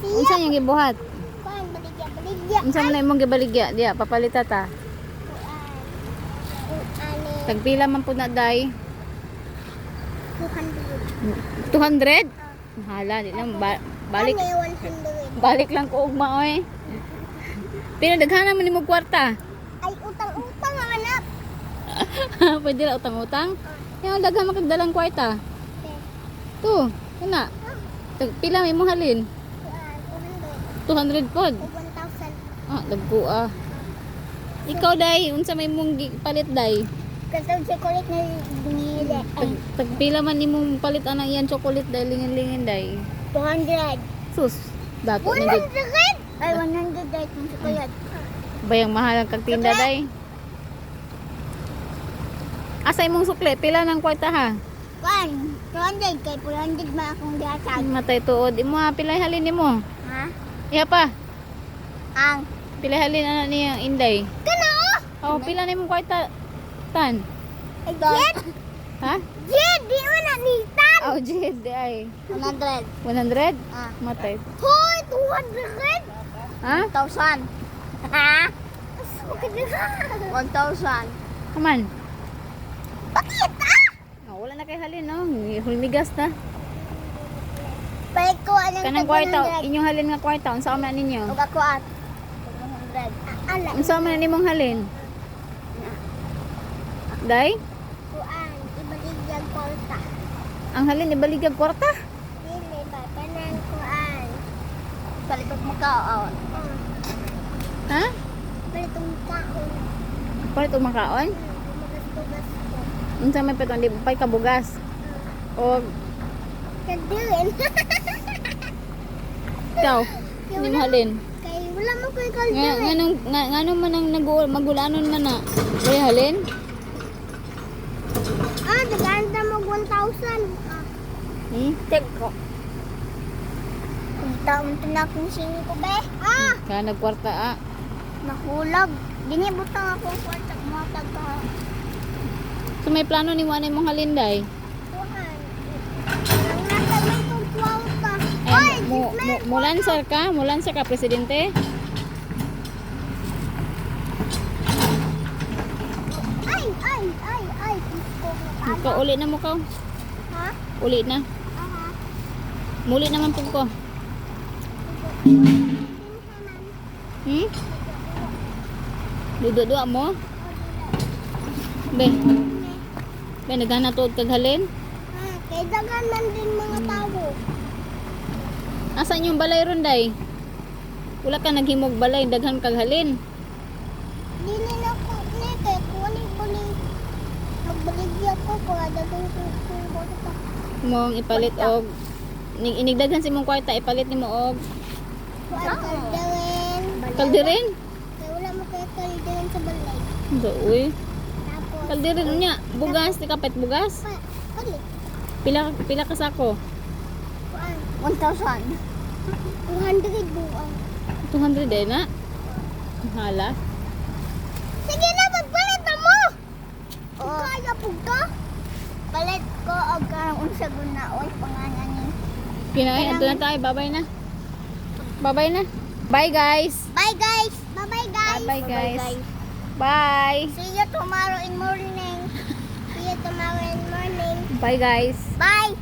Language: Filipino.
Unsa yung gibuhat? Kuan baligya. Unsa man imong gibaligya? Diya papalita ta. Tagpila man pud na day? 200. 200? Hala, di lang balik. Ano 100? Balik lang ko ugma oy. Pero daghanan man nimo kwarta. Ay utang-utang ang anak. Pwede ra utang-utang. Yung daghan makagdalang kwarta. To, kana. Pila may imong halin? 200 pod. 1,000. Ah, dagko ah. Ikaw day, unsa may imong palit day? Kasi chocolate na binili. Ay, Tagpila man imong palit anang iyan chocolate day lingin-lingin day. 200. Sus, dato na gid. 100? Ay, 100 dahil kung chocolate. Bayang mahal ang kagtinda day. Asa imong sukle? Pila ng kwarta ha? Kuan, 200 kay 400 man akong gihatag. Matay tuod. Imo ha, pilay halin nimo. Ha? Iha pa. Ang Pilay halin ana niya Inday. kana Oh, pila na imong kwarta? Tan. Ay, Jed! Ha? Jed! Di mo na nitan! Oh, jid ay. 100. 100? Ah. Matay. Hoy! 200! Ha? 1,000. Ha? Okay na. 1,000. Come on. Bakit ah? Oh, wala na kay halin no. Hulmigas na. Balik ko anong Kanang kwarta, inyong halin nga kwarta, unsa man ninyo? Huwag ako at 100. Ala. Unsa man nimong halin? Day? Kuan. Ibaligyan kwarta. Ang halin ibaligag kwarta? Dili ba? Kanang kuan. Balik mo kaon. Ha? Balik mo kaon. Palit og makaon? Bugas-bugas ko. Unsa may petong di pay kabugas? O Kadilin. ikaw, hindi mo halin. Kay wala mo ko'y Nga kaldirin. nganong ngano man ang magulanon man na. Kay halin? Ah, daganda mo 1,000. Ah, Hmm? tek ko. Kung taon to na akong sini ko, be. Ah, Ka nagkwarta ah. nakulag. Ginibutang ako ang kwarta. Matag ka. So may plano ni wanay mong halin day? Kuhan. Ang natag man kong kwarta. Ay, mulansar ka? Mulansar ka, presidente? Ay. Gusto ko. Ikaw, uli na mo ka. Ha? Uli na. Aha. Muli naman po ko. Hmm? Dudo-dua mo? Be, naghanap tuod kag halin? Ah, kay dagan man din mga tao. Asan yung balay ron day? Wala ka naghimog balay, daghan kag halin. Dili na ko ni kay kuning buli. Magbaligya ko dagan ko kwarta. Mong ipalit og inigdaghan si mong kwarta, ipalit nimo og Kalderin. kaldirin. Kaya wala mo kay kalderin sa balay. Uy, Tapos, kaldirin unya, bugas, di kapit bugas. palit. Pila ka sako? 1,000. 200 buwan. 200 day na. Hala. Sige na, magpalit na mo! Kaya po ka? Palit ko og karang unsa guna oy pangalan ni. Kinain, ato na tayo, bye-bye na. Bye-bye na. Bye guys. Bye guys. Bye-bye guys. Bye guys. Bye. See you tomorrow in morning. See you tomorrow in morning. Bye guys. Bye.